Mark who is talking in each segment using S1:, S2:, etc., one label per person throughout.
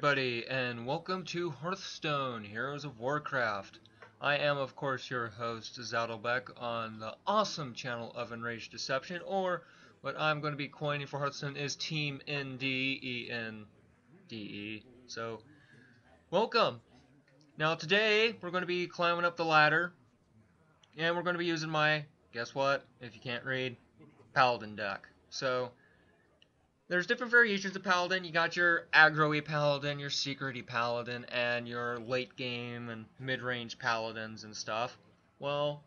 S1: everybody, and welcome to Hearthstone, Heroes of Warcraft. I am, of course, your host, Zaddlebek, on the awesome channel of Enraged Deception, or what I'm going to be coining for Hearthstone is Team EnDe, E-N-D-E. So, welcome! Now today, we're going to be climbing up the ladder, and we're going to be using my, guess what, if you can't read, Paladin deck. So, there's different variations of Paladin. You got your Aggro Paladin, your Secret Paladin, and your late game and mid-range Paladins and stuff. Well,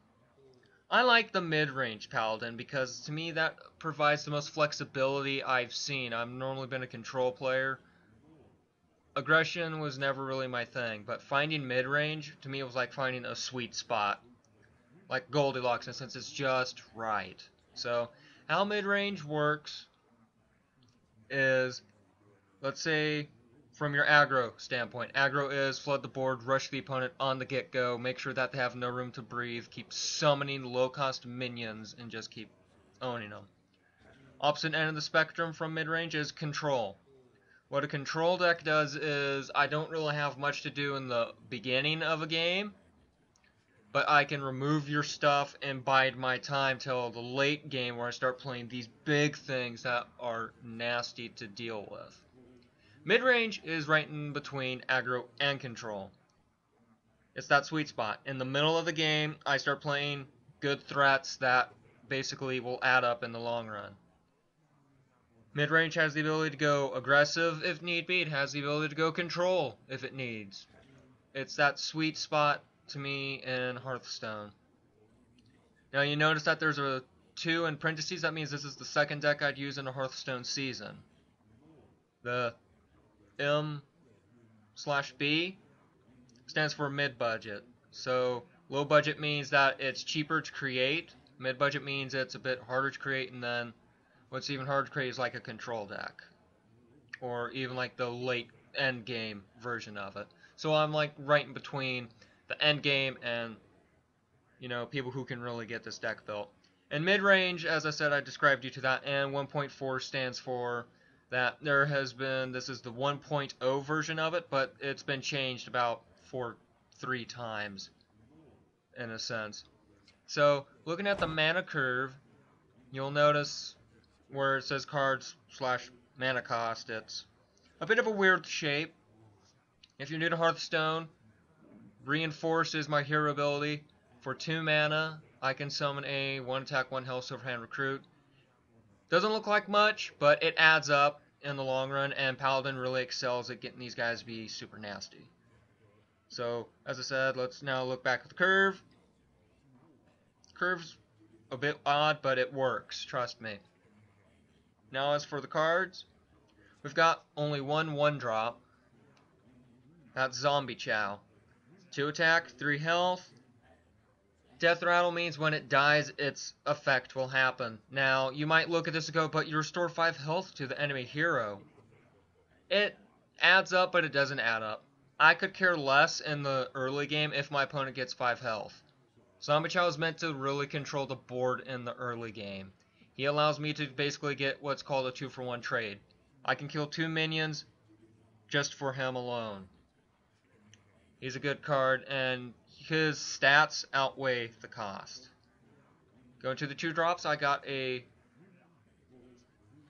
S1: I like the mid-range Paladin because to me that provides the most flexibility I've seen. I've normally been a control player. Aggression was never really my thing, but finding mid-range to me was like finding a sweet spot. Like Goldilocks in a sense, it's just right. So, how mid-range works is, let's say, from your aggro standpoint. Aggro is flood the board, rush the opponent on the get-go, make sure that they have no room to breathe, keep summoning low-cost minions, and just keep owning them. Opposite end of the spectrum from mid-range is control. What a control deck does is, I don't really have much to do in the beginning of a game, but I can remove your stuff and bide my time till the late game where I start playing these big things that are nasty to deal with. Mid-range is right in between aggro and control. It's that sweet spot. In the middle of the game, I start playing good threats that basically will add up in the long run. Mid-range has the ability to go aggressive if need be. It has the ability to go control if it needs. It's that sweet spot to me in Hearthstone. Now you notice that there's a 2 in parentheses. That means this is the second deck I'd use in a Hearthstone season. The M/B stands for mid-budget. So low budget means that it's cheaper to create. Mid-budget means it's a bit harder to create, and then what's even harder to create is like a control deck. Or even like the late end game version of it. So I'm like right in between the end game and, you know, people who can really get this deck built. And mid-range, as I said, I described you to that, and 1.4 stands for that there has been, this is the 1.0 version of it, but it's been changed about 3 times, in a sense. So, looking at the mana curve, you'll notice where it says cards/mana cost, it's a bit of a weird shape. If you're new to Hearthstone, Reinforce is my hero ability. For 2 mana, I can summon a 1 attack, 1 health Silverhand Recruit. Doesn't look like much, but it adds up in the long run, and Paladin really excels at getting these guys to be super nasty. So, as I said, let's now look back at the curve. Curve's a bit odd, but it works, trust me. Now as for the cards, we've got only one 1-drop. That's Zombie Chow. 2 attack, 3 health. Death Rattle means when it dies, its effect will happen. Now, you might look at this and go, but you restore 5 health to the enemy hero. It adds up, but it doesn't add up. I could care less in the early game if my opponent gets 5 health. Zombie Chow is meant to really control the board in the early game. He allows me to basically get what's called a 2-for-1 trade. I can kill 2 minions just for him alone. He's a good card, and his stats outweigh the cost. Going to the 2-drops, I got a,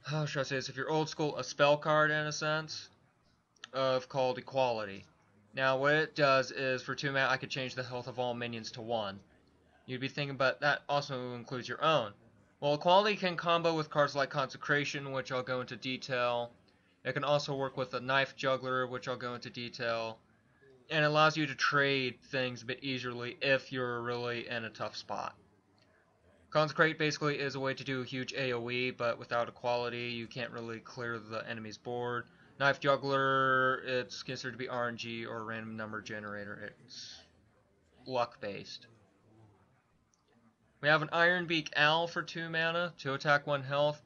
S1: how should I say this, if you're old school, a spell card in a sense, called Equality. Now what it does is, for 2 mana, I could change the health of all minions to 1. You'd be thinking, but that also includes your own. Well, Equality can combo with cards like Consecration, which I'll go into detail. It can also work with a Knife Juggler, which I'll go into detail. And it allows you to trade things a bit easily if you're really in a tough spot. Consecrate basically is a way to do a huge AoE, but without Equality, you can't really clear the enemy's board. Knife Juggler, it's considered to be RNG or random number generator. It's luck-based. We have an Ironbeak Owl for 2 mana, 2 attack, 1 health.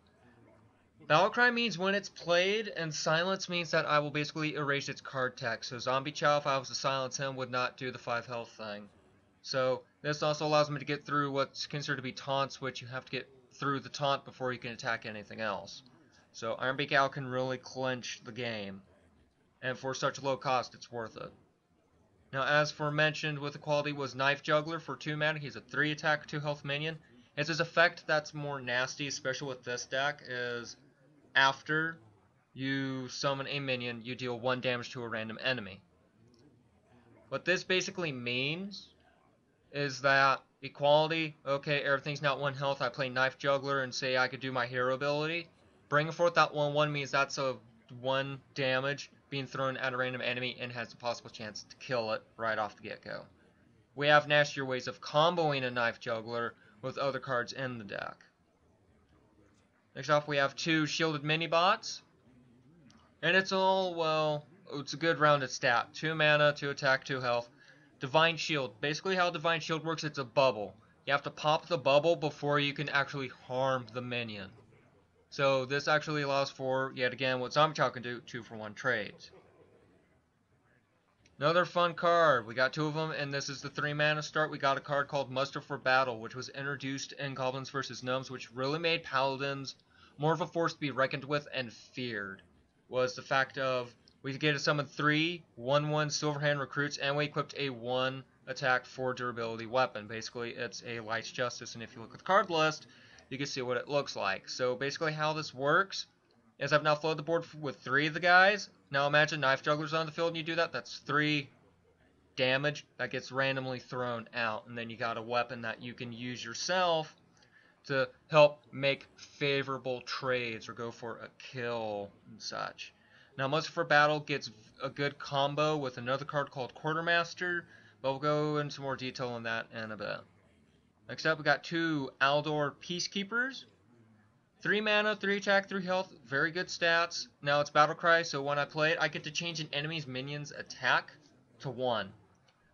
S1: Battlecry means when it's played, and Silence means that I will basically erase its card text. So Zombie Chow, if I was to silence him, would not do the 5 health thing. So this also allows me to get through what's considered to be taunts, which you have to get through the taunt before you can attack anything else. So Ironbeak Owl can really clinch the game. and for such low cost, it's worth it. Now, as for mentioned with equality was Knife Juggler for 2 mana. He's a 3 attack, 2 health minion. It's his effect that's more nasty, especially with this deck, is after you summon a minion, you deal 1 damage to a random enemy. What this basically means is that equality, okay, everything's not 1 health, I play Knife Juggler and say I could do my hero ability. Bringing forth that 1/1 means that's a 1 damage being thrown at a random enemy and has a possible chance to kill it right off the get-go. We have nastier ways of comboing a Knife Juggler with other cards in the deck. Next off, we have 2 shielded mini-bots. And it's all, well, it's a good rounded stat. 2 mana, 2 attack, 2 health. Divine Shield. Basically how Divine Shield works, it's a bubble. You have to pop the bubble before you can actually harm the minion. So this actually allows for, yet again, what Zombie Chow can do, 2-for-1 trades. Another fun card. We got 2 of them, and this is the 3 mana start. We got a card called Muster for Battle, which was introduced in Goblins vs. Gnomes, which really made Paladins more of a force to be reckoned with and feared. Was the fact of we get to summon 3 1/1 Silverhand recruits, and we equipped a 1 attack 4 durability weapon. Basically, it's a Light's Justice, and if you look at the card list, you can see what it looks like. So basically how this works is I've now flooded the board with 3 of the guys. Now imagine Knife Juggler's on the field and you do that. That's 3 damage that gets randomly thrown out. And then you got a weapon that you can use yourself to help make favorable trades or go for a kill and such. Now, Muster for Battle gets a good combo with another card called Quartermaster, but we'll go into more detail on that in a bit. Next up, we got 2 Aldor Peacekeepers. 3 mana, 3 attack, 3 health, very good stats. Now it's Battle Cry, so when I play it, I get to change an enemy's minion's attack to 1.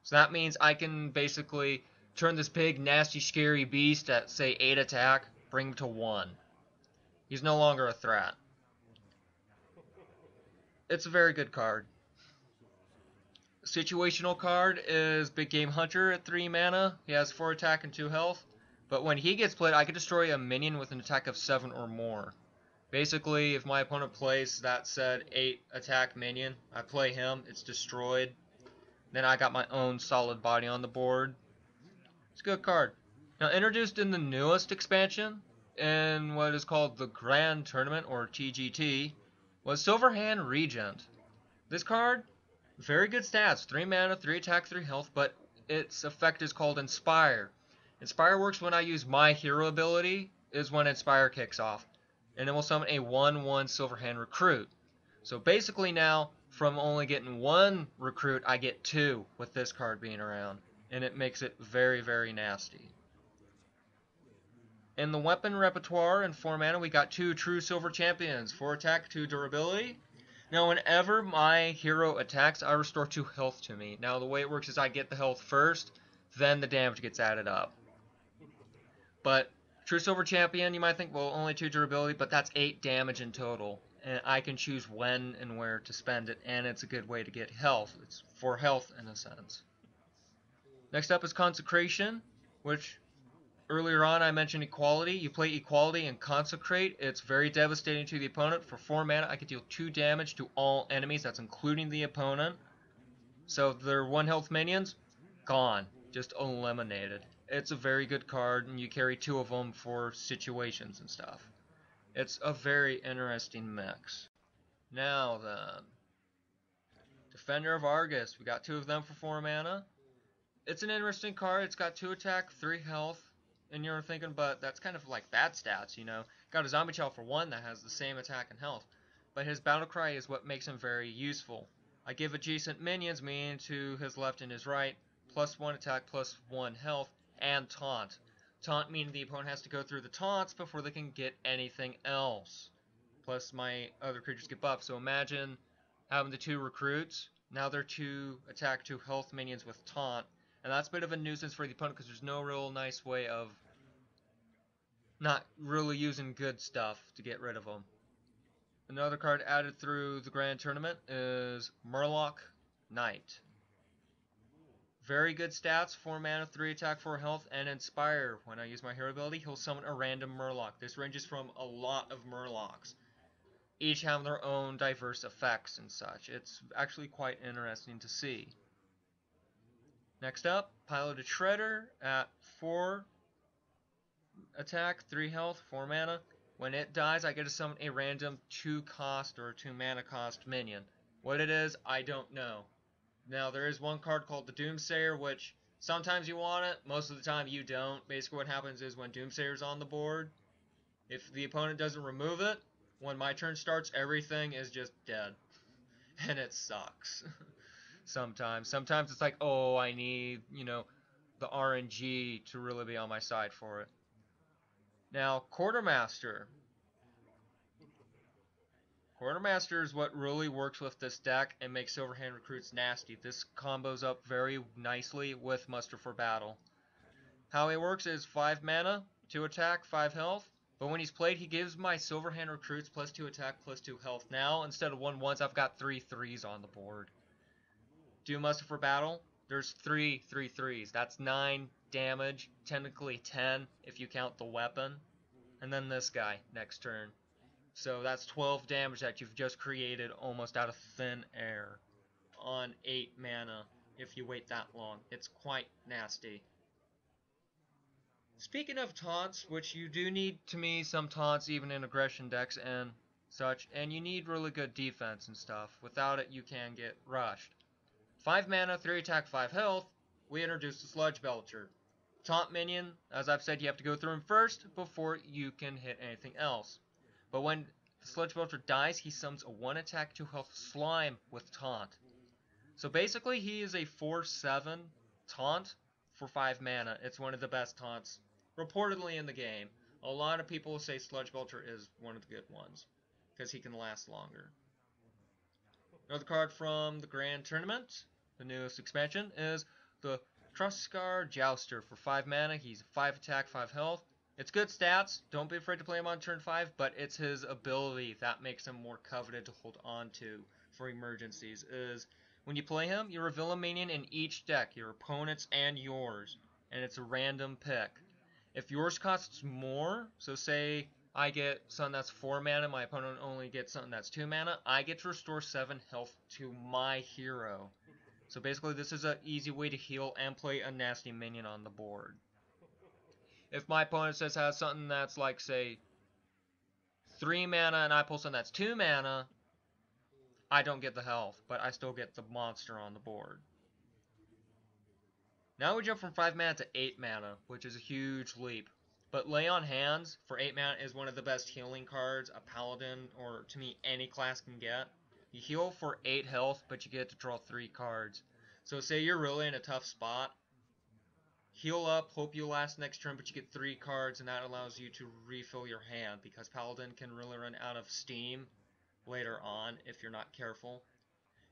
S1: So that means I can basically turn this big, nasty, scary beast at, say, 8 attack, bring him to 1. He's no longer a threat. It's a very good card. Situational card is Big Game Hunter at 3 mana. He has 4 attack and 2 health. But when he gets played, I can destroy a minion with an attack of 7 or more. Basically, if my opponent plays that said 8 attack minion, I play him, it's destroyed. Then I got my own solid body on the board. It's a good card. Now, introduced in the newest expansion, in what is called the Grand Tournament, or TGT, was Silverhand Regent. This card, very good stats. 3 mana, 3 attack, 3 health, but its effect is called Inspire. Inspire works when I use my hero ability, is when Inspire kicks off. And it will summon a 1/1 Silverhand Recruit. So basically now, from only getting 1 recruit, I get 2 with this card being around. And it makes it very, very nasty. In the weapon repertoire in 4 mana, we got 2 True Silver Champions. 4 attack, 2 durability. Now, whenever my hero attacks, I restore 2 health to me. Now, the way it works is I get the health first, then the damage gets added up. But True Silver Champion, you might think, well, only 2 durability, but that's 8 damage in total. And I can choose when and where to spend it, and it's a good way to get health. It's for health, in a sense. Next up is Consecration, which earlier on I mentioned equality. You play equality and Consecrate. It's very devastating to the opponent. For 4 mana, I can deal 2 damage to all enemies. That's including the opponent. So if they're 1 health minions, gone. Just eliminated. It's a very good card, and you carry 2 of them for situations and stuff. It's a very interesting mix. Now then, Defender of Argus. We got 2 of them for 4 mana. It's an interesting card. It's got 2 attack, 3 health. And you're thinking, but that's kind of like bad stats, you know. Got a Zombie Chow for 1 that has the same attack and health. But his Battle Cry is what makes him very useful. I give adjacent minions, meaning to his left and his right, +1 attack, +1 health, and Taunt. Taunt meaning the opponent has to go through the taunts before they can get anything else. Plus my other creatures get buffed. So imagine having the 2 recruits. Now they're 2 attack, 2 health minions with Taunt. And that's a bit of a nuisance for the opponent because there's no real nice way of not really using good stuff to get rid of them. Another card added through the Grand Tournament is Murloc Knight. Very good stats, 4 mana, 3 attack, 4 health, and Inspire. When I use my hero ability, he'll summon a random Murloc. This ranges from a lot of Murlocs. each have their own diverse effects and such. It's actually quite interesting to see. Next up, Piloted Shredder at 4 attack, 3 health, 4 mana. When it dies, I get to summon a random 2 cost or 2 mana cost minion. What it is, I don't know. Now, there is one card called the Doomsayer, which sometimes you want it, most of the time you don't. Basically what happens is when Doomsayer's on the board, if the opponent doesn't remove it, when my turn starts, everything is just dead. And it sucks. Sometimes it's like, oh, I need, the RNG to really be on my side for it. Now, Quartermaster. Quartermaster is what really works with this deck and makes Silverhand Recruits nasty. This combos up very nicely with Muster for Battle. How he works is 5 mana, 2 attack, 5 health. But when he's played, he gives my Silverhand Recruits plus 2 attack, plus 2 health. Now, instead of 1 1s, I've got 3 3s on the board. Do Muster for Battle. There's 3 3/3s. That's 9 damage, technically 10 if you count the weapon. And then this guy next turn. So that's 12 damage that you've just created almost out of thin air on 8 mana if you wait that long. It's quite nasty. Speaking of taunts, which you do need to me some taunts even in aggression decks and such, and you need really good defense and stuff. Without it, you can get rushed. 5 mana, 3 attack, 5 health, we introduce the Sludge Belcher. Taunt minion, as I've said, you have to go through him first before you can hit anything else. But when the Sludge Belcher dies, he summons a 1 attack, 2 health slime with taunt. So basically, he is a 4/7 taunt for 5 mana. It's one of the best taunts reportedly in the game. A lot of people say Sludge Belcher is one of the good ones because he can last longer. Another card from the Grand Tournament, the newest expansion, is the Truscar Jouster for 5 mana. He's 5 attack, 5 health. It's good stats. Don't be afraid to play him on turn 5, but it's his ability that makes him more coveted to hold on to for emergencies. Is when you play him, you reveal a minion in each deck, your opponent's and yours, and it's a random pick. If yours costs more, so say I get something that's 4 mana, my opponent only gets something that's 2 mana, I get to restore 7 health to my hero. So basically this is an easy way to heal and play a nasty minion on the board. If my opponent has something that's like, say, 3 mana and I pull something that's 2 mana, I don't get the health, but I still get the monster on the board. Now we jump from 5 mana to 8 mana, which is a huge leap. But Lay on Hands for 8 mana is one of the best healing cards a Paladin, or to me, any class can get. You heal for 8 health, but you get to draw 3 cards. So say you're really in a tough spot, heal up, hope you last next turn, but you get 3 cards, and that allows you to refill your hand, because Paladin can really run out of steam later on if you're not careful.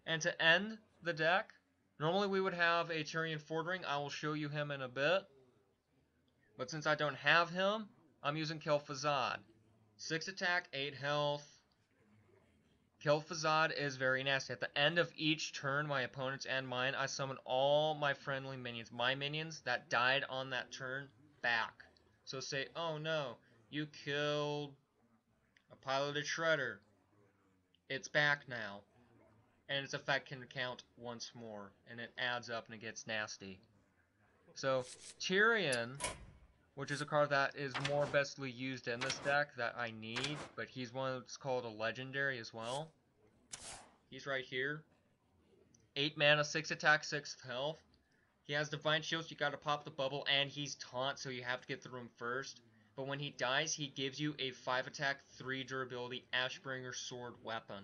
S1: And to end the deck, normally we would have a Tyrian Fordring. I will show you him in a bit. But since I don't have him, I'm using Kel'Thuzad. 6 attack, 8 health. Kel'Thuzad is very nasty. At the end of each turn, my opponent's and mine, I summon all my friendly minions, my minions that died on that turn, back. So say, oh no, you killed a Piloted Shredder. It's back now. And its effect can count once more, and it adds up and it gets nasty. So, Tyrian, which is a card that is more bestly used in this deck that I need, but he's one that's called a legendary as well. He's right here. 8 mana, 6 attack, 6 health. He has Divine Shield, so you gotta pop the bubble, and he's taunt, so you have to get through him first. But when he dies, he gives you a 5 attack, 3 durability Ashbringer Sword weapon.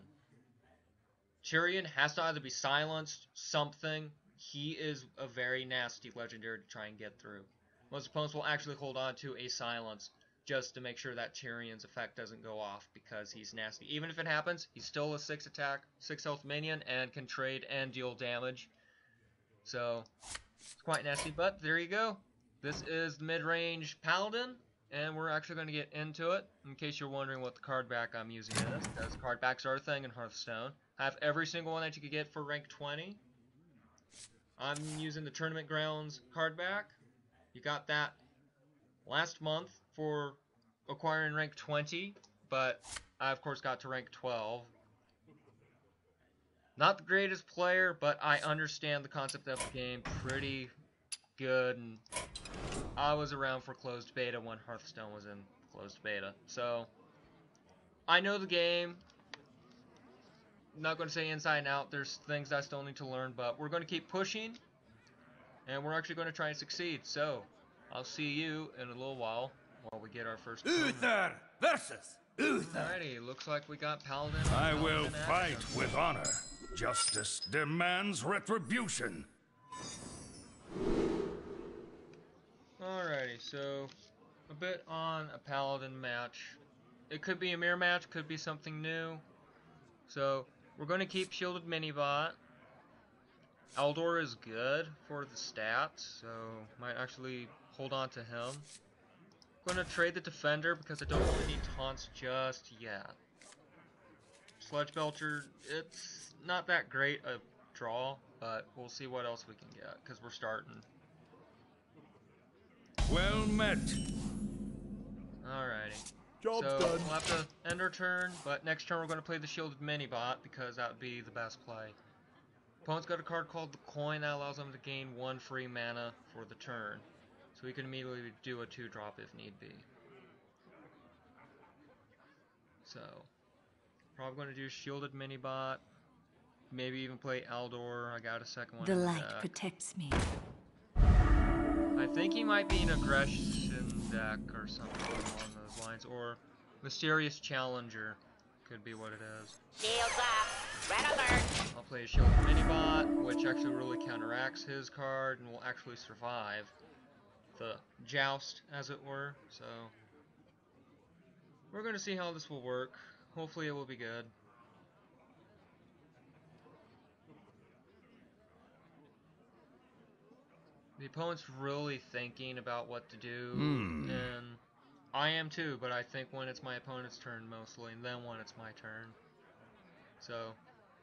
S1: Tyrian has to either be silenced, something. He is a very nasty legendary to try and get through. Most opponents will actually hold on to a silence just to make sure that Tyrion's effect doesn't go off because he's nasty. Even if it happens, he's still a 6 attack, 6 health minion and can trade and deal damage. So, it's quite nasty, but there you go. This is the Mid-Range Paladin, and we're actually going to get into it, in case you're wondering what the card back I'm using is, because card backs are a thing in Hearthstone. I have every single one that you could get for rank 20. I'm using the Tournament Grounds card back. You got that last month for acquiring rank 20, but I, of course, got to rank 12. Not the greatest player, but I understand the concept of the game pretty good, and I was around for closed beta when Hearthstone was in closed beta. So, I know the game. I'm not going to say inside and out. There's things I still need to learn, but we're going to keep pushing, and we're actually going to try and succeed. So, I'll see you in a little while we get our first
S2: Uther versus Uther.
S1: Alrighty, looks like we got Paladin.
S2: I will fight with honor. Justice demands retribution.
S1: Alrighty, so a bit on a Paladin match. It could be a mirror match, could be something new. So, we're going to keep Shielded Minibot. Eldor is good for the stats, so might actually hold on to him. I'm going to trade the Defender because I don't really need taunts just yet. Sludge Belcher, it's not that great a draw, but we'll see what else we can get, because we're starting.
S2: Well met.
S1: Alrighty.
S3: Job's
S1: so
S3: done.
S1: We'll have to end our turn, but next turn we're going to play the Shielded Minibot, because that would be the best play. Opponent's got a card called the Coin that allows them to gain 1 free mana for the turn. So we can immediately do a 2-drop if need be. So, probably going to do Shielded Minibot. Maybe even play Eldor. I got a second one.
S4: The light protects me.
S1: I think he might be an aggression deck or something along those lines. Or Mysterious Challenger could be what it is.
S5: Shields up. Red alert.
S1: I'll play a Shielded Minibot, which actually really counteracts his card and will actually survive the joust, as it were. So, we're going to see how this will work. Hopefully it will be good. The opponent's really thinking about what to do, and I am too, but I think when it's my opponent's turn mostly, and then when it's my turn. So,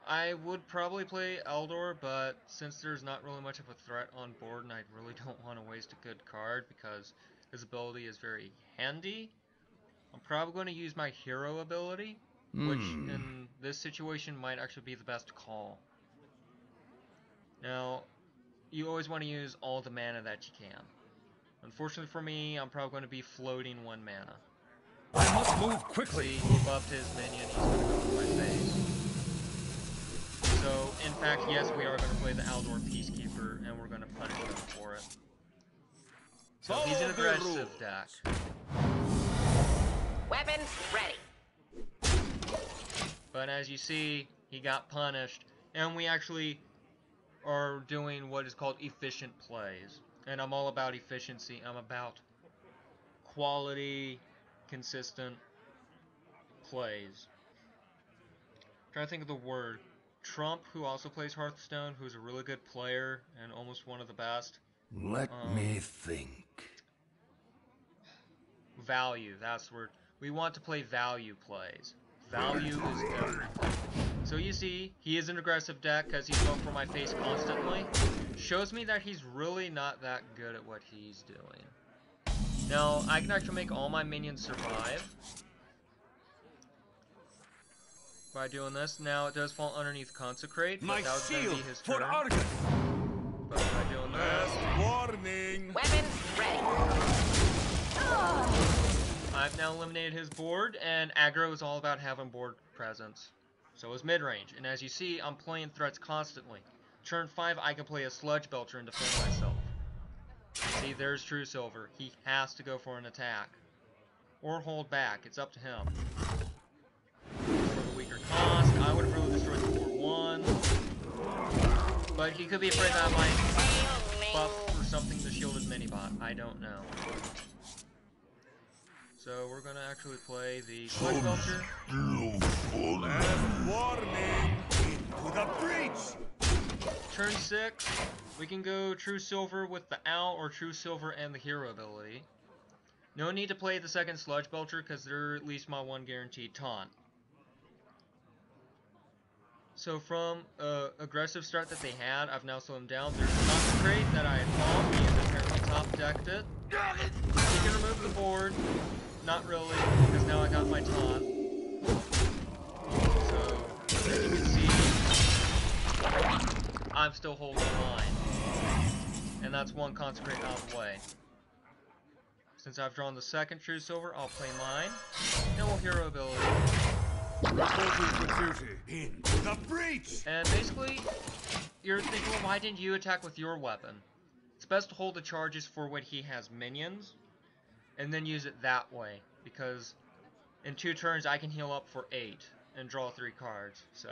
S1: I would probably play Eldor, but since there's not really much of a threat on board, and I really don't want to waste a good card because his ability is very handy, I'm probably going to use my hero ability, which in this situation might actually be the best call. Now, you always want to use all the mana that you can. Unfortunately for me, I'm probably going to be floating 1 mana.
S2: I must move quickly.
S1: See, he buffed his minion, he's going to go to my face. So, in fact, yes, we are going to play the Eldor Peacekeeper, and we're going to punish him for it. So, he's an aggressive deck.
S5: Weapons ready.
S1: But as you see, he got punished, and we actually are doing what is called efficient plays. And I'm all about efficiency. I'm about quality, consistent plays. I'm trying to think of the word. Trump, who also plays Hearthstone, who's a really good player and almost one of the best.
S2: Let me think.
S1: Value, that's the word. We want to play value plays. Value is everything. So you see, he is an aggressive deck because he's going for my face constantly. Shows me that he's really not that good at what he's doing. Now, I can actually make all my minions survive by doing this. Now, it does fall underneath Consecrate, but that was going to be his turn. But by doing this...
S3: Warning!
S5: Weapons ready.
S1: I've now eliminated his board, and aggro is all about having board presence. So is mid-range, and as you see, I'm playing threats constantly. Turn 5, I can play a Sludge Belcher and defend myself. See, there's True Silver. He has to go for an attack. Or hold back, it's up to him. For the weaker cost, I would have really destroyed the board 1. But he could be afraid that I might buff or something the Shielded Minibot. I don't know. So we're gonna actually play the Sludge Belcher.
S3: Last warning! Into the breach!
S1: Turn 6, we can go True Silver with the Owl or True Silver and the hero ability. No need to play the second Sludge Belcher because they're at least my 1 guaranteed taunt. So from aggressive start that they had, I've now slowed them down. There's a Consecrate that I had fought, he has apparently top decked it. He can remove the board. Not really, because now I got my taunt. I'm still holding mine. And that's one consecrate out of the way. Since I've drawn the second True Silver, I'll play mine. And we'll hero ability.
S3: Reporting for duty. Into the breach!
S1: And basically, you're thinking, well, why didn't you attack with your weapon? It's best to hold the charges for when he has minions, and then use it that way, because in 2 turns I can heal up for 8 and draw 3 cards, so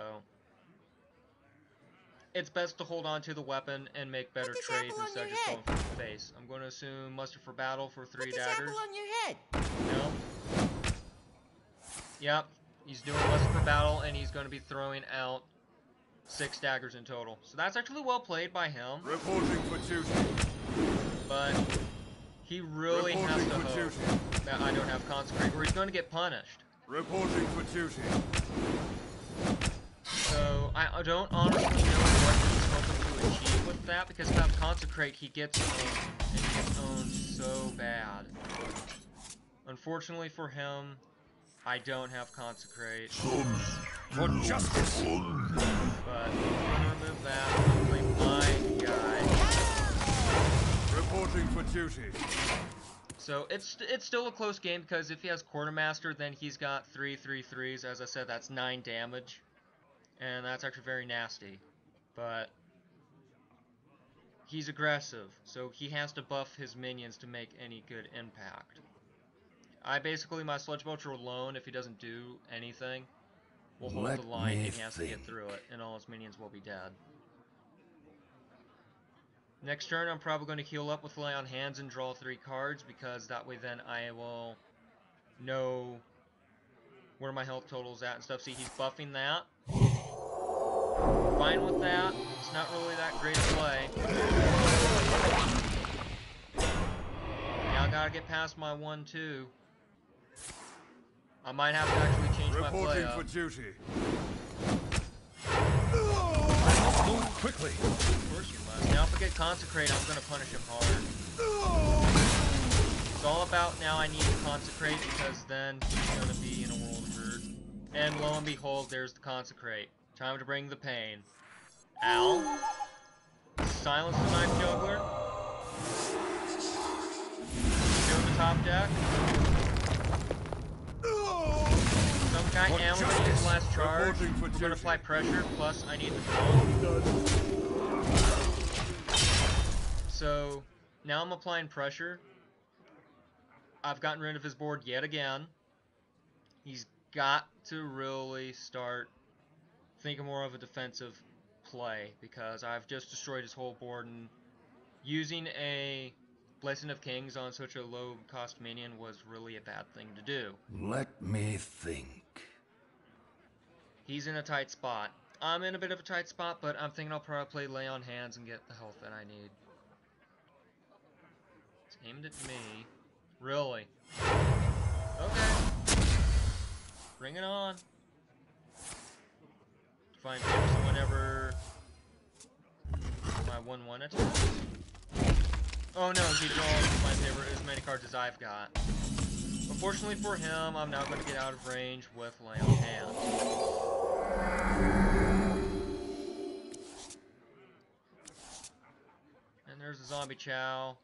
S1: it's best to hold on to the weapon and make better trades instead of just going for the face. I'm going to assume muster for battle for 3 daggers.
S4: on your head.
S1: No. Yep, he's doing muster for battle, and he's going to be throwing out 6 daggers in total. So that's actually well played by him.
S3: Reporting for duty.
S1: But he really has to hope that I don't have consecrate, or he's going to get punished.
S3: Reporting for duty.
S1: So I don't honestly know what he's hoping to achieve with that, because without consecrate he gets owned, and he gets owned so bad. Unfortunately for him, I don't have consecrate.
S2: For justice!
S1: But I'm gonna remove that. I'm playing my guy.
S3: Reporting for duty.
S1: So it's still a close game, because if he has Quartermaster, then he's got 3 3/3s. As I said, that's 9 damage, and that's actually very nasty. But he's aggressive, so he has to buff his minions to make any good impact. I basically, my Sludge Belcher alone, if he doesn't do anything, will hold the line, and he has to get through it, and all his minions will be dead. Next turn, I'm probably going to heal up with Lay on Hands and draw 3 cards, because that way then I will know where my health total is at and stuff. See, he's buffing that. Fine with that. It's not really that great a play. Now I gotta get past my 1-2. I might have to actually change my play up.
S3: Reporting for duty.
S2: Move quickly.
S1: Of course you must. Now if I get Consecrate, I'm going to punish him hard. It's all about now I need to Consecrate, because then he's going to be in a world of hurt. And lo and behold, there's the Consecrate. Time to bring the pain. Ow. Silence the Knife Juggler. Go to the top deck. Some guy ammo his last charge. We're going to apply pressure, plus I need the call. So, now I'm applying pressure. I've gotten rid of his board yet again. He's got to really start thinking more of a defensive play, because I've just destroyed his whole board, and using a Blessing of Kings on such a low cost minion was really a bad thing to do.
S2: Let me think.
S1: He's in a tight spot. I'm in a bit of a tight spot, but I'm thinking I'll probably play Lay on Hands and get the health that I need. It's aimed at me. Really? Okay. Bring it on. Fine, so whenever my 1/1 attacks. Oh no, he draws my favorite as many cards as I've got. Unfortunately for him, I'm now going to get out of range with Lay on Hands. And there's a Zombie Chow.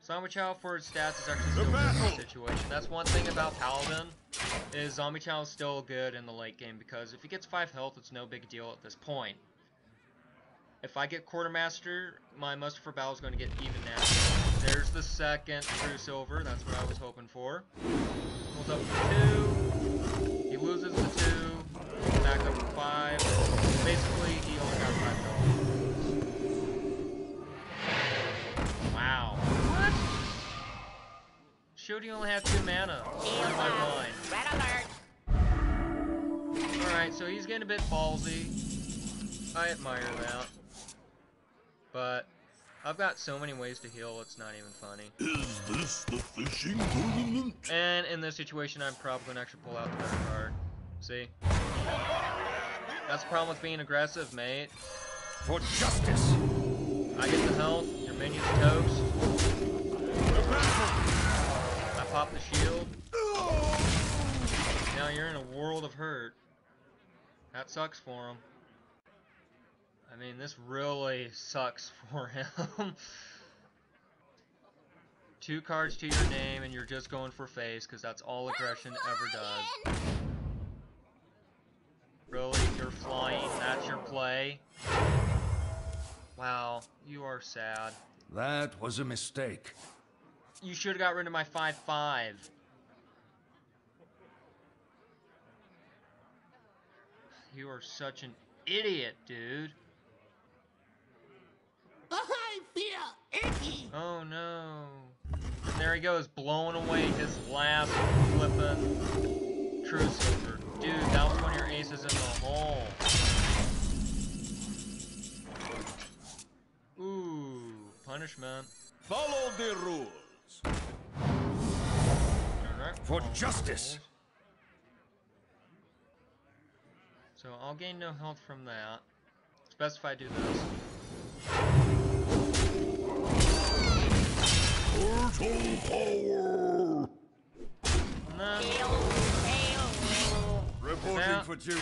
S1: Zombie Chow for his stats is actually still good in this situation. That's one thing about Paladin, is Zombie Chow is still good in the late game, because if he gets 5 health, it's no big deal at this point. If I get Quartermaster, my muster for battle is going to get even now. There's the second True Silver. That's what I was hoping for. Pulls up for 2. He loses the 2. Back up to 5. Basically, he only got 5 health. Wow. What? Showed he only had 2 mana. Never mind.
S5: Red alert.
S1: Alright, so he's getting a bit ballsy. I admire that. But I've got so many ways to heal, it's not even funny.
S3: Is this the fishing tournament?
S1: And in this situation, I'm probably going to actually pull out the better card. See? That's the problem with being aggressive, mate.
S2: For justice!
S1: I get the health, your minion's toast. I pop the shield. Now you're in a world of hurt. That sucks for him. I mean, this really sucks for him. 2 cards to your name and you're just going for face because that's all aggression ever does. Really? You're flying? That's your play? Wow, you are sad.
S2: That was a mistake.
S1: You should have got rid of my 5/5. You are such an idiot, dude.
S5: I feel icky.
S1: Oh no. And there he goes, blowing away his last flippin' true silver. Dude, that was one of your aces in the hole. Ooh, punishment.
S3: Follow the rules.
S2: For justice.
S1: So I'll gain no health from that. It's best if I do this.
S2: Turtle power.
S1: And then,
S3: Reporting
S1: That-
S3: for duty.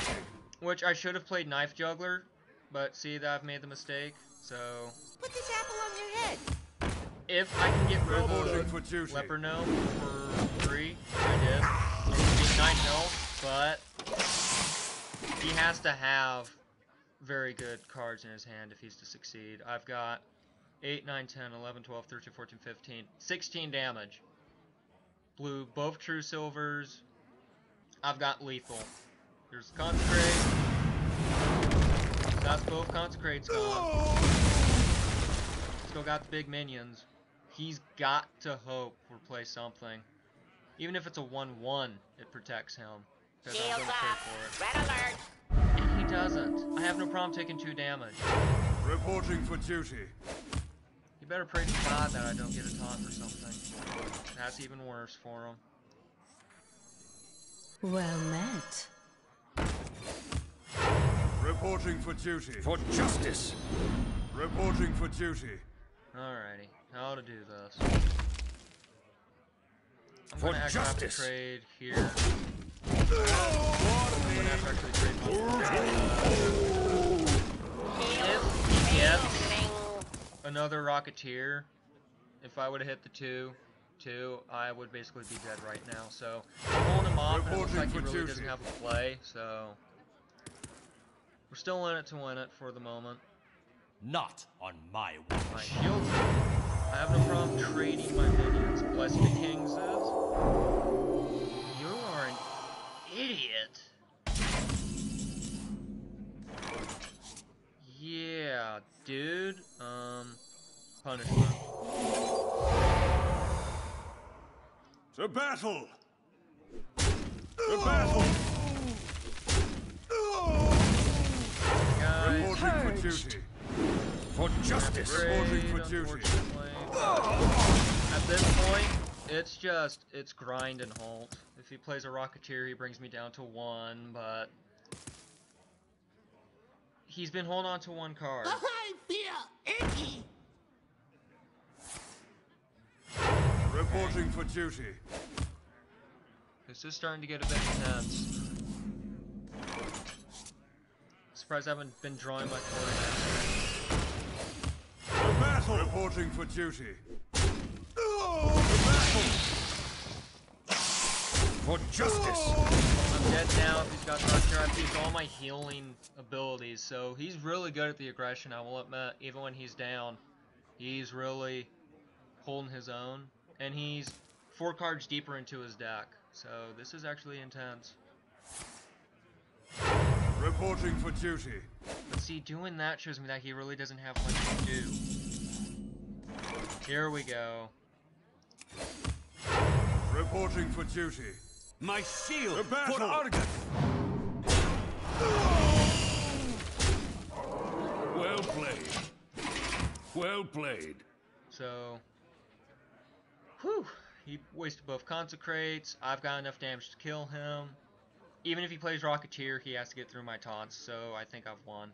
S1: which I should have played Knife Juggler, but see that I've made the mistake. So
S5: Put this apple on your head.
S1: if I can get rid
S3: Reporting
S1: of
S3: for
S1: the
S3: duty.
S1: Leper Gnome for 3, which I did, it would be 9 health, but he has to have very good cards in his hand if he's to succeed. I've got 8, 9, 10, 11, 12, 13, 14, 15, 16 damage. Blew both true silvers. I've got lethal. Here's the consecrate. That's both consecrates gone. Still got the big minions. He's got to hope or play something. Even if it's a 1/1, it protects him. Because I'm
S5: Shields
S1: going to pay
S5: up.
S1: for
S5: Red alert.
S1: it. And he doesn't. I have no problem taking 2 damage.
S3: Reporting for duty.
S1: You better pray to God that I don't get a taunt or something. That's even worse for him.
S4: Well met.
S3: Reporting for duty.
S2: For justice.
S3: Reporting for duty.
S1: Alrighty, how to do this. I'm
S2: For
S1: gonna actually have to
S2: justice.
S1: trade here. I'm gonna have to actually trade if he gets another Rocketeer, if I would have hit the 2, I would basically be dead right now. So I'm holding him off, and it looks like he really doesn't have a play. So we're still in it to win it for the moment.
S6: Not on my
S1: My
S6: watch.
S1: shields. I have no problem trading my minions. Blessed Kings is. You are an idiot. Yeah, dude. Punishment.
S3: To battle. To battle.
S1: Guys,
S3: Reporting for duty.
S2: For justice.
S3: Reporting for
S1: Raid,
S3: duty.
S1: unfortunately. At this point, it's grind and halt. If he plays a Rocketeer, he brings me down to 1, but he's been holding on to 1 card.
S5: I feel icky.
S3: Reporting for duty.
S1: This is starting to get a bit intense. Surprised I haven't been drawing my coordinates.
S3: To battle. Reporting for duty. To battle.
S2: For justice.
S1: I'm dead now if he's got Rocketeer. I've used all my healing abilities, so he's really good at the aggression, I will admit. Even when he's down, he's really holding his own. And he's 4 cards deeper into his deck, so this is actually intense.
S3: Reporting for duty.
S1: But see, doing that shows me that he really doesn't have much to do. Here we go.
S3: Reporting for duty.
S6: My shield
S3: To battle.
S6: for Argon.
S2: Well played. Well played.
S1: So, whew, he wasted both consecrates. I've got enough damage to kill him. Even if he plays Rocketeer, he has to get through my taunts, so I think I've won.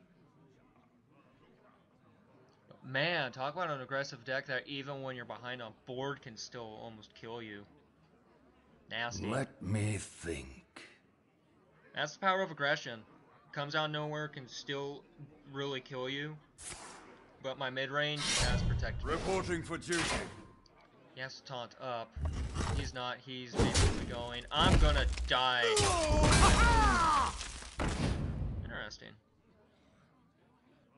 S1: But man, talk about an aggressive deck that even when you're behind on board can still almost kill you. Nasty.
S2: Let me think.
S1: That's the power of aggression. comes out of nowhere, can still really kill you. But my mid-range has protected me.
S3: Reporting for duty.
S1: He has to taunt up. He's not. He's basically going, I'm gonna die. Interesting.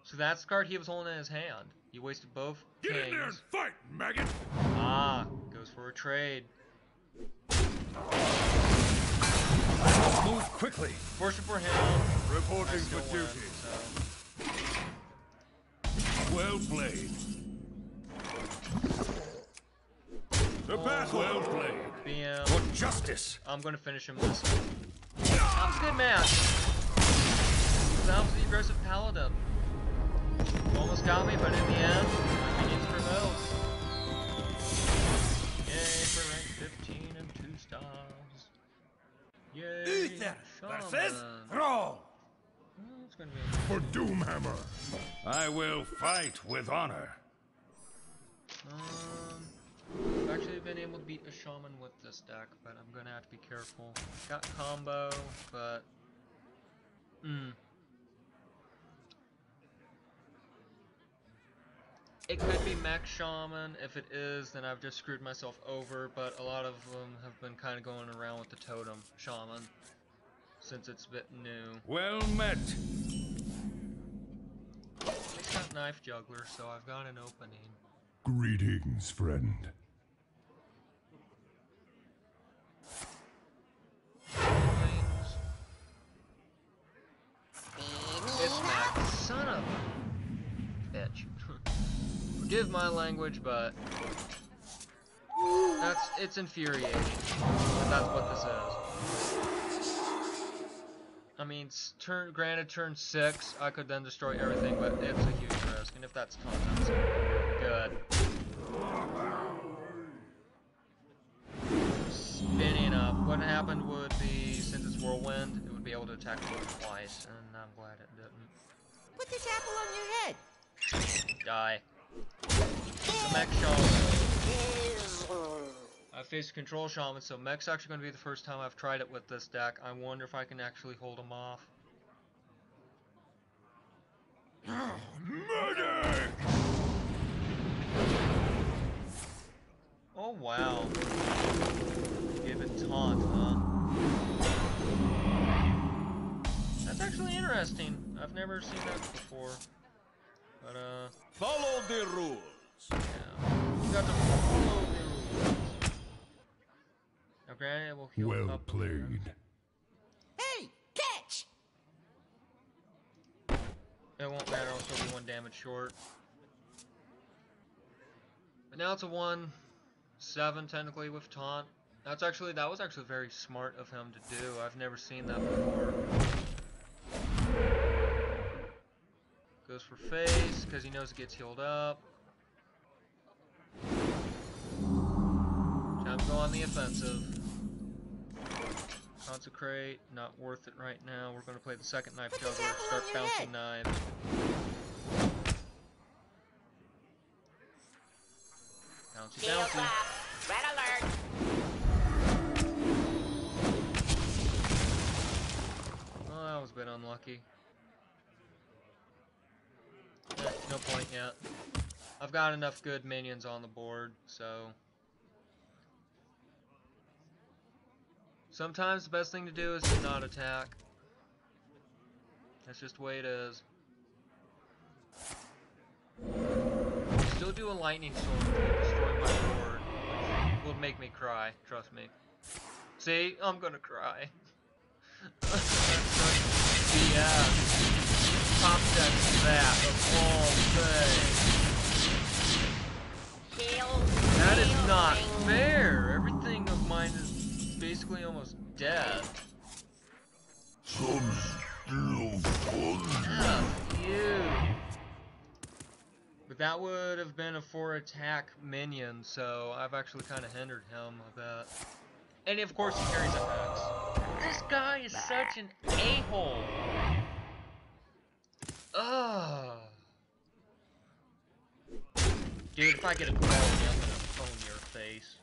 S1: So that's the card he was holding in his hand. He wasted both
S3: Get in there and
S1: kings.
S3: fight, maggot!
S1: Ah, goes for a trade.
S3: Move quickly.
S1: Fortunate for him, I
S3: Reporting
S1: still
S3: for
S1: win,
S3: duty.
S1: so.
S3: Well played. The battle. Well played.
S1: BM.
S3: For justice.
S1: I'm gonna finish him this time. That was a good match. That was the aggressive paladin. Almost got me, but in the end, my minions prevailed. Yay for rank 15 and 2 stars. Yay,
S3: Ether
S1: Shaman.
S3: versus Throw.
S1: Oh, it's gonna be
S3: For Doomhammer. I will fight with honor.
S1: I've actually been able to beat a Shaman with this deck, but I'm gonna have to be careful. Got combo, but it could be Mech Shaman. If it is, then I've just screwed myself over, but a lot of them have been kind of going around with the Totem Shaman, since it's a bit new.
S3: Well met.
S1: He's got Knife Juggler, so I've got an opening.
S4: Greetings, friend.
S1: It's Mech. Son of a bitch. Forgive my language, but it's infuriating. But that's what this is. I mean, granted, turn 6, I could then destroy everything, but it's a huge risk. And if that's taunt, good. Spinning up. What happened would be, since it's whirlwind, it would be able to attack me twice, and I'm glad it didn't.
S5: Put this apple on your head.
S1: Die. The Mech Shaman. I faced Control Shaman, so Mech's actually going to be the first time I've tried it with this deck. I wonder if I can actually hold him off.
S3: Medic!
S1: Oh wow. Give it taunt, huh? That's actually interesting. I've never seen that before. But
S3: Follow the rules.
S1: yeah. You got to follow the rules. Now granted it will heal
S4: Well
S1: up
S4: played.
S5: Hey, catch!
S1: It won't matter, I'll still be 1 damage short. But now it's a 1/7 technically with taunt. That was actually very smart of him to do. I've never seen that before. Goes for face, because he knows it gets healed up. Time to go on the offensive. Consecrate, not worth it right now. We're going to play the second Knife Juggler, start bouncing knives. Bouncy, bouncy.
S5: Red alert!
S1: Oh, that was a bit unlucky. No point yet. I've got enough good minions on the board, so... Sometimes the best thing to do is to not attack. That's just the way it is. Still do a lightning storm to destroy my board, which will make me cry, trust me. See? I'm gonna cry. Yeah. Top deck that of all things. That is not fair. Everything of mine is basically almost dead.
S4: Some still fun.
S1: F you. But that would have been a 4 attack minion, so I've actually kind of hindered him a bit. And of course he carries an X. This guy is such an a-hole. Ugh. Dude, if I get a 12, I'm gonna phone your face.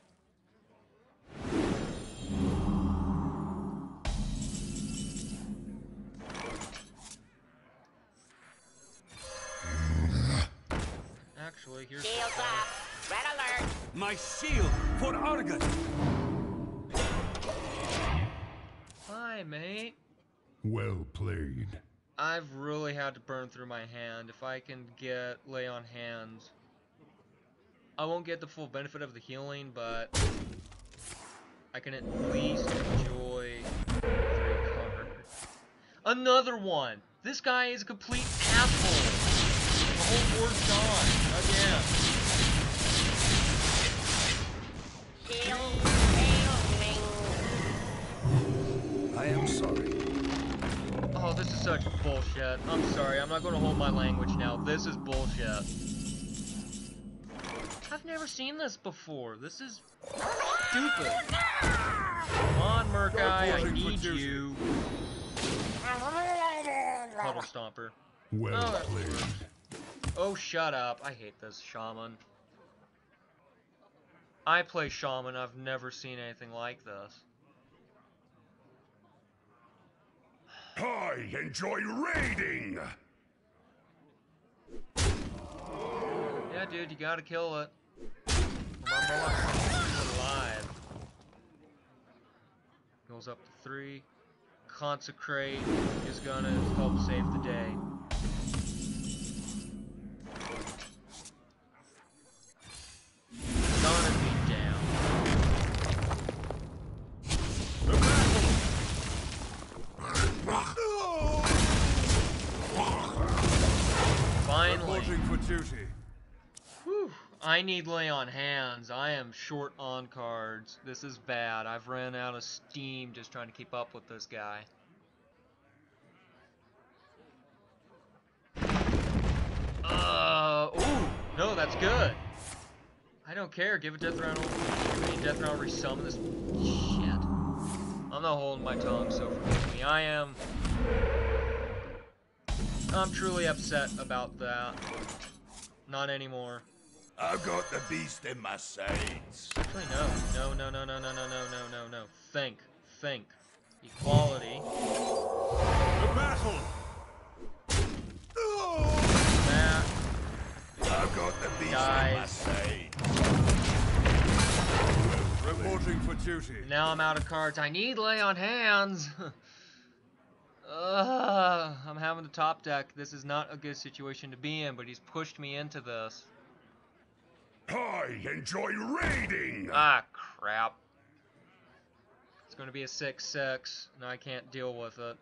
S1: actually. Here's
S5: Shields up. Red alert.
S6: My shield for Argus.
S1: Hi, mate.
S4: Well played.
S1: I've really had to burn through my hand. If I can get lay on hands, I won't get the full benefit of the healing, but I can at least enjoy 3 cards. Another one! This guy is a complete asshole! The whole board's gone. Again.
S5: Shield.
S6: I am sorry.
S1: Oh, this is such bullshit. I'm sorry, I'm not gonna hold my language now. This is bullshit. I've never seen this before. This is stupid. Come on, Murkai, I need you. Puddle Stomper.
S4: Well
S1: Oh, that's
S4: played.
S1: worse. Oh, shut up. I hate this Shaman. I play Shaman. I've never seen anything like this.
S4: I enjoy raiding.
S1: Yeah, dude, you gotta kill it. Remember, it's alive. Goes up to 3. Consecrate is gonna help save the day. Gonna be down. Finally.
S3: Reporting for duty.
S1: Whew. I need lay on hands. I am short on cards. This is bad. I've ran out of steam just trying to keep up with this guy. Ooh, no, that's good. I don't care. Give a death round. Give me death round. Resummon this shit. I'm not holding my tongue, so forgive me. I'm truly upset about that. Not anymore.
S4: I've got the beast in my sights.
S1: Actually, no. No. Think. Equality.
S3: The battle.
S1: That.
S4: I've got the beast in my
S1: Guys.
S4: sights.
S3: Reporting for duty.
S1: Now I'm out of cards. I need lay on hands. I'm having the top deck. This is not a good situation to be in, but he's pushed me into this.
S4: I enjoy raiding.
S1: Ah, crap. It's going to be a 6/6, and I can't deal with it.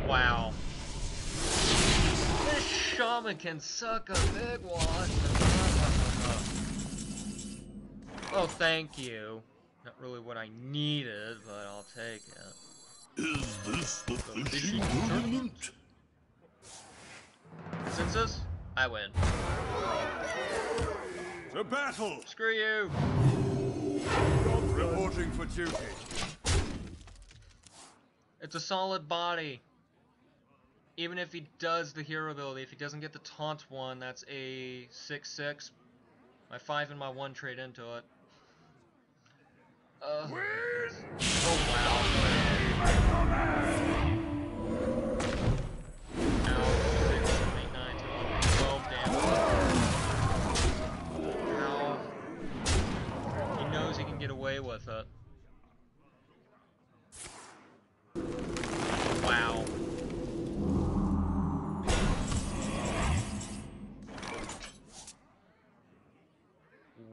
S1: Wow. This Shaman can suck a big one. Oh, thank you. Not really what I needed, but I'll take it.
S4: Is this the fishing tournament?
S1: Consensus? I win.
S3: The battle.
S1: Screw you.
S3: Reporting for duty.
S1: It's a solid body. Even if he does the hero ability, if he doesn't get the taunt one, that's a 6/6. My 5 and my 1 trade into it. Oh wow. Ow, 6, 7, 8, 9, 10, 11, 12 damage. Ow. He knows he can get away with it. Wow.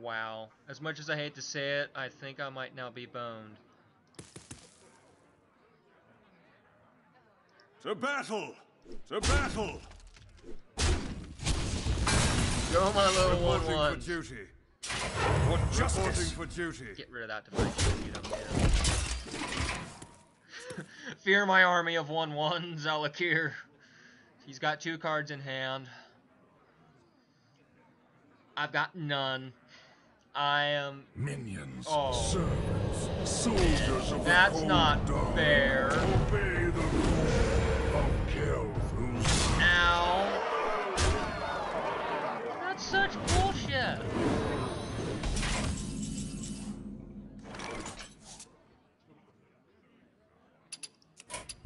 S1: Wow. As much as I hate to say it, I think I might now be boned.
S3: The battle. The battle.
S1: Go my little
S3: Reporting
S1: 1/1.
S3: for duty.
S6: For
S3: Reporting
S6: justice.
S3: for duty.
S1: Get rid of that divine shield, you don't get it. Fear my army of 1/1, Zalakir. He's got 2 cards in hand. I've got none. I am...
S4: Minions,
S1: Oh.
S4: servants, soldiers of
S1: That's
S4: the
S1: not
S4: cold dawn.
S1: fair.
S4: Obey the call of Kel'Thuz's.
S1: Ow. That's such bullshit.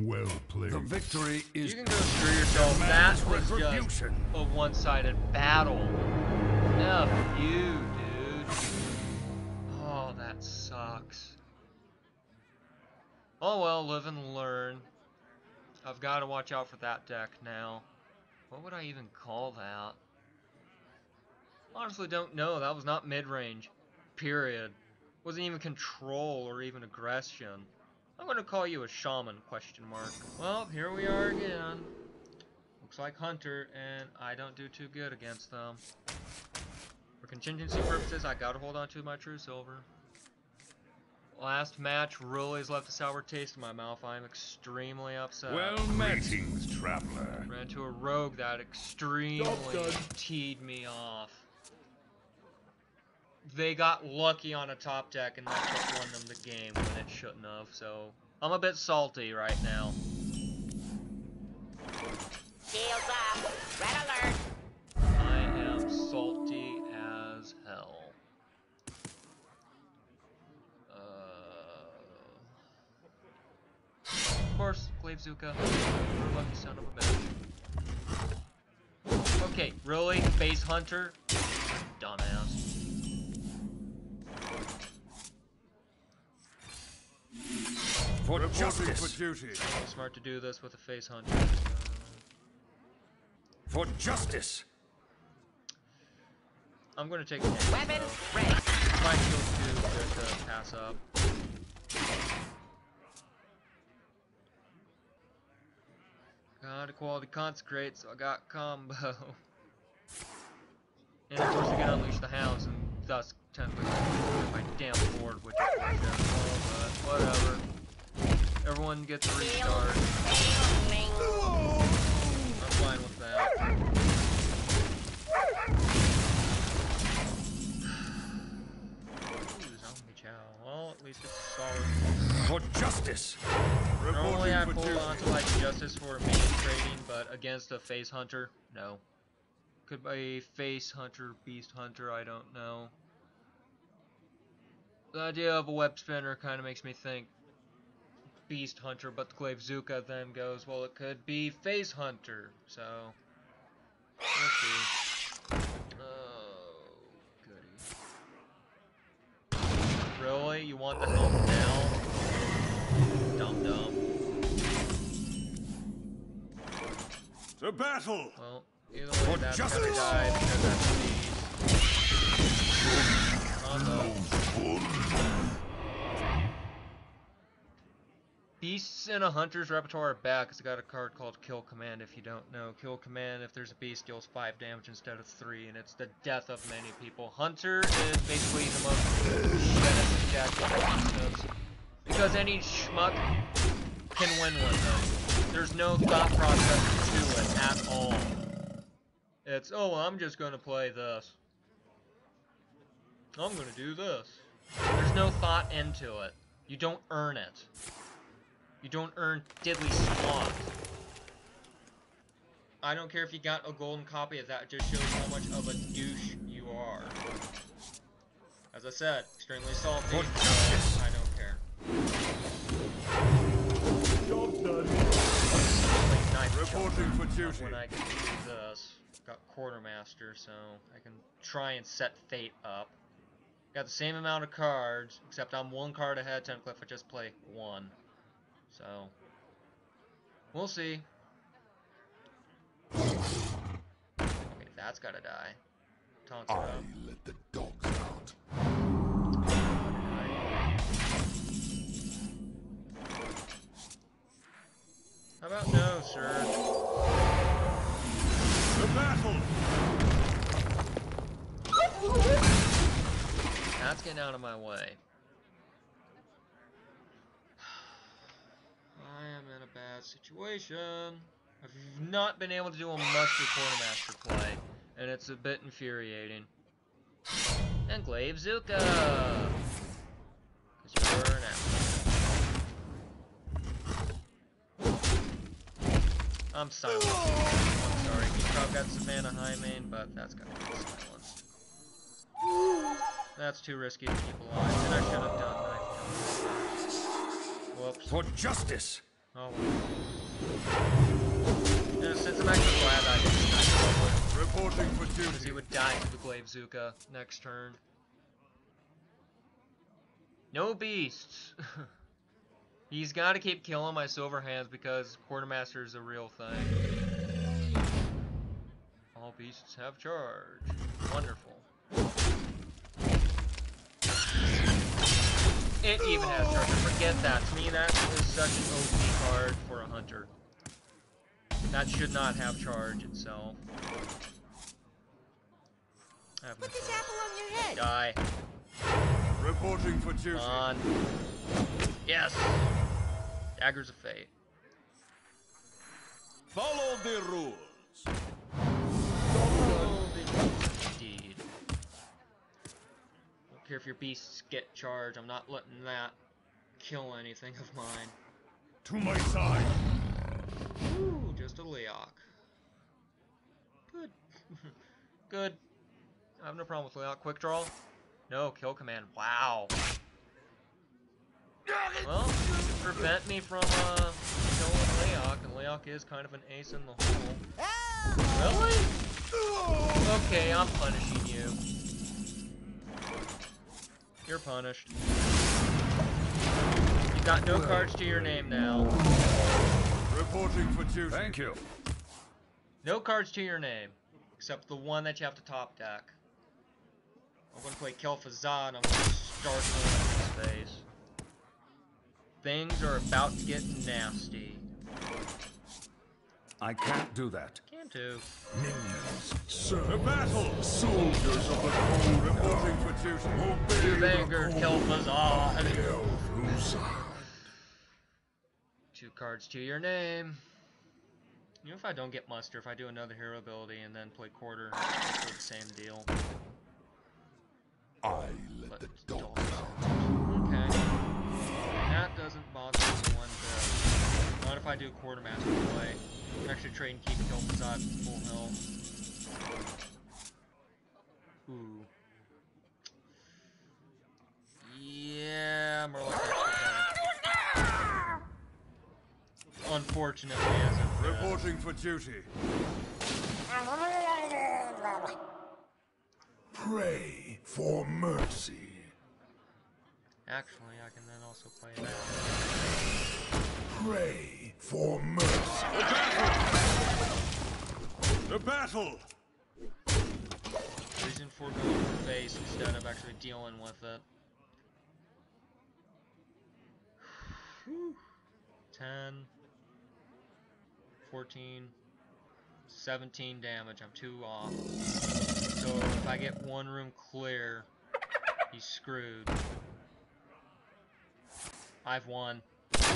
S3: Well played.
S6: The victory is
S1: You can go screw yourself. That
S2: Demands
S1: was just
S2: retribution.
S1: a one-sided battle. F you, dude. Oh, that sucks. Oh well, live and learn. I've got to watch out for that deck now. What would I even call that? Honestly, don't know. That was not mid-range. Period. Wasn't even control or even aggression. I'm gonna call you a shaman, question mark. Well, here we are again. Looks like Hunter, and I don't do too good against them. For contingency purposes, I gotta hold on to my true silver. Last match really has left a sour taste in my mouth. I'm extremely upset.
S2: Well met. Greetings, traveler.
S1: Ran to a rogue that extremely teed me off. They got lucky on a top deck, and that's what won them the game when it shouldn't have. So I'm a bit salty right now.
S5: Shields up. Red alert.
S1: I am salty as hell. Of course, Glaivezuka, you're a lucky son of a bitch. Okay, really? Base Hunter? Dumbass.
S6: for
S3: Reporting
S6: justice.
S3: for duty.
S1: Really smart to do this with a face hunter.
S6: For justice.
S1: I'm gonna take a chance.
S5: Weapons
S1: Though.
S5: ready.
S1: My shield's too good to pass up. Got equality consecrate, so I got combo. And of course I can unleash the hounds and thus technically get my damn board, which is bullshit. But whatever. Everyone gets a restart. I'm fine with that. Ooh, zombie chow. Well, at least it's solid.
S6: For justice.
S1: Normally I
S3: Reporting for
S1: pull
S3: duty.
S1: onto like justice for main trading, but against a face hunter, no. Could be face hunter, beast hunter, I don't know. The idea of a web spinner kind of makes me think beast hunter, but the Glaivezuka then goes, well, it could be face hunter, so we'll see. Oh, goody. Really? You want the help now? Dum dum.
S3: To battle!
S1: Well, either way, that's gonna die because that's beast. Combo. Beasts in a hunter's repertoire are bad because I got a card called Kill Command. If you don't know, Kill Command, if there's a beast, deals 5 damage instead of 3, and it's the death of many people. Hunter is basically the most shittest deck in existence because any schmuck can win with it. There's no thought process to it at all. It's, oh, I'm just gonna play this. I'm gonna do this. There's no thought into it. You don't earn it. You don't earn diddly squat. I don't care if you got a golden copy of that, it just shows how much of a douche you are. As I said, extremely salty, but I don't care.
S3: Job done.
S1: Like knife
S3: Reporting for
S1: jumper,
S3: duty.
S1: when I can do this. Got Quartermaster, so I can try and set fate up. Got the same amount of cards, except I'm 1 card ahead, technically if I just play 1. So, we'll see. Okay, that's gotta die. Taunts it
S4: I
S1: up.
S4: let the dogs out.
S1: How about no, sir?
S3: To battle!
S1: That's getting out of my way. I am in a bad situation. I've not been able to do a must-do Quartermaster play, and it's a bit infuriating. And Glaivezuka! Because you're an asshole. I'm silenced. I'm sorry. He probably got Savannah high main, but that's gotta be silenced. That's too risky to keep alive, and I should have done that. Whoops.
S6: For justice.
S1: Oh well. Since I'm actually glad I didn't
S3: Reporting for
S1: because
S3: duty.
S1: he would die to the Glaive Zuka next turn. No beasts. He's got to keep killing my silver hands because Quartermaster is a real thing. All beasts have charge. Wonderful. It even has charge. Forget that. To me, that is such an OP card for a hunter. That should not have charge itself. I have no
S5: Put this
S1: choice.
S5: apple on your head.
S1: Die.
S3: Reporting for duty.
S1: Come on. Yes. Daggers of Fate.
S4: Follow the rules.
S1: Indeed. Don't care if your beasts get charged. I'm not letting that kill anything of mine.
S2: To my side.
S1: Ooh, just a Leok. Good. Good. I have no problem with Leok. Quick draw? No, kill command. Wow. Well, prevent me from killing Leok, and Leok is kind of an ace in the hole. Really? Okay, I'm punishing you. You're punished. You've got no cards to your name now.
S3: Reporting for duty.
S6: Thank you.
S1: No cards to your name, except the one that you have to top deck. I'm going to play Kel'Thuzad, and I'm going to start on his face. Things are about to get nasty.
S6: I can't do that.
S1: Can too.
S3: Minions, serve battle. Soldiers of the cold. Reporting for duty.
S1: You've angered Kel'Thuzad.
S3: Kel'Thuzad.
S1: 2 cards to your name. You know, if I don't get muster, if I do another hero ability and then play quarter, it's the same deal.
S4: I let
S1: But
S4: the
S1: still
S4: dogs out.
S1: Okay. That doesn't bother me one bit. Not if I do Quartermaster play. I can actually trade and keep Kel'Thuzad full health. Ooh. Yeah, more like that. Unfortunately, as of
S3: Reporting for duty. Pray for mercy.
S1: actually, I can then also play that.
S3: Pray for mercy. The battle!
S1: Reason for going for face instead of actually dealing with it. 10, 14, 17 damage. I'm 2 off. So if I get 1 room clear, he's screwed. I've won.
S2: Well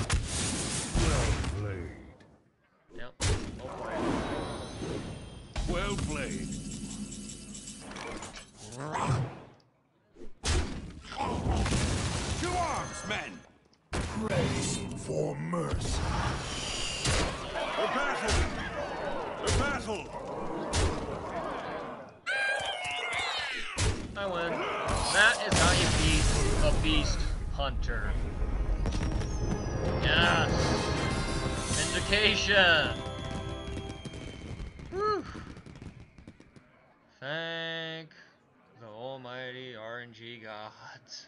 S2: played.
S1: Yep. Well played.
S2: Well played.
S3: To arms, men! Pray for mercy. The battle! The battle!
S1: I win. That is how you beat a beast hunter. Yes! Vindication! Whew. Thank the almighty RNG gods.